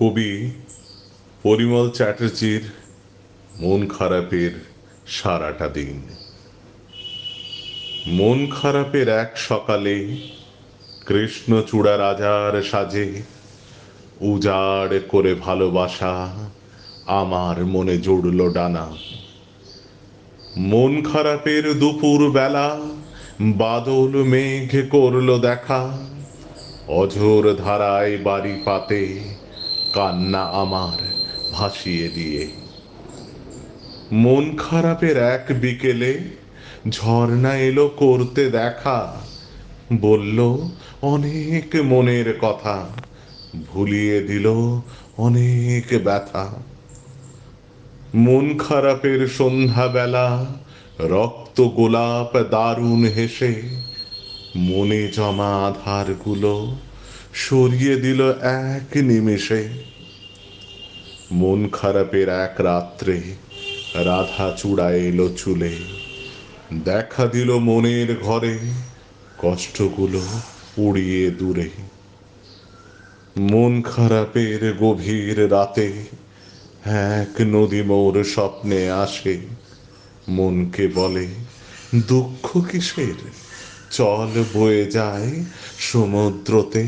কবি পরিমল চ্যাটার্জির মন খারাপের সারাটা দিন। মন খারাপের এক সকালে কৃষ্ণচূড়া রাজার সাজে উজাড় করে ভালোবাসা আমার মনে জুড়ল ডানা। মন খারাপের দুপুর বেলা বাদল মেঘ করল দেখা, অঝোর ধারায় বাড়ি পাতে কান্না আমার ভাসিয়ে দিয়ে। মন খারাপের এক বিকেলে ঝর্ণা এলো করতে দেখা, বলল অনেক মনের কথা, ভুলিয়ে দিল অনেক ব্যথা। মন খারাপের সন্ধ্যাবেলা রক্ত গোলাপ দারুণ হেসে মনে জমা আধারগুলো সরিয়ে দিল এক নিমেষে। মন খারাপের এক রাত্রে রাধা চূড়া এলো চুলে, দেখা দিল মনের ঘরে কষ্টগুলো উড়িয়ে দূরে। মন খারাপের গভীর রাতে এক নদী মোর স্বপ্নে আসে, মনকে বলে দুঃখ কিসের, চল বয়ে যায় সমুদ্রতে।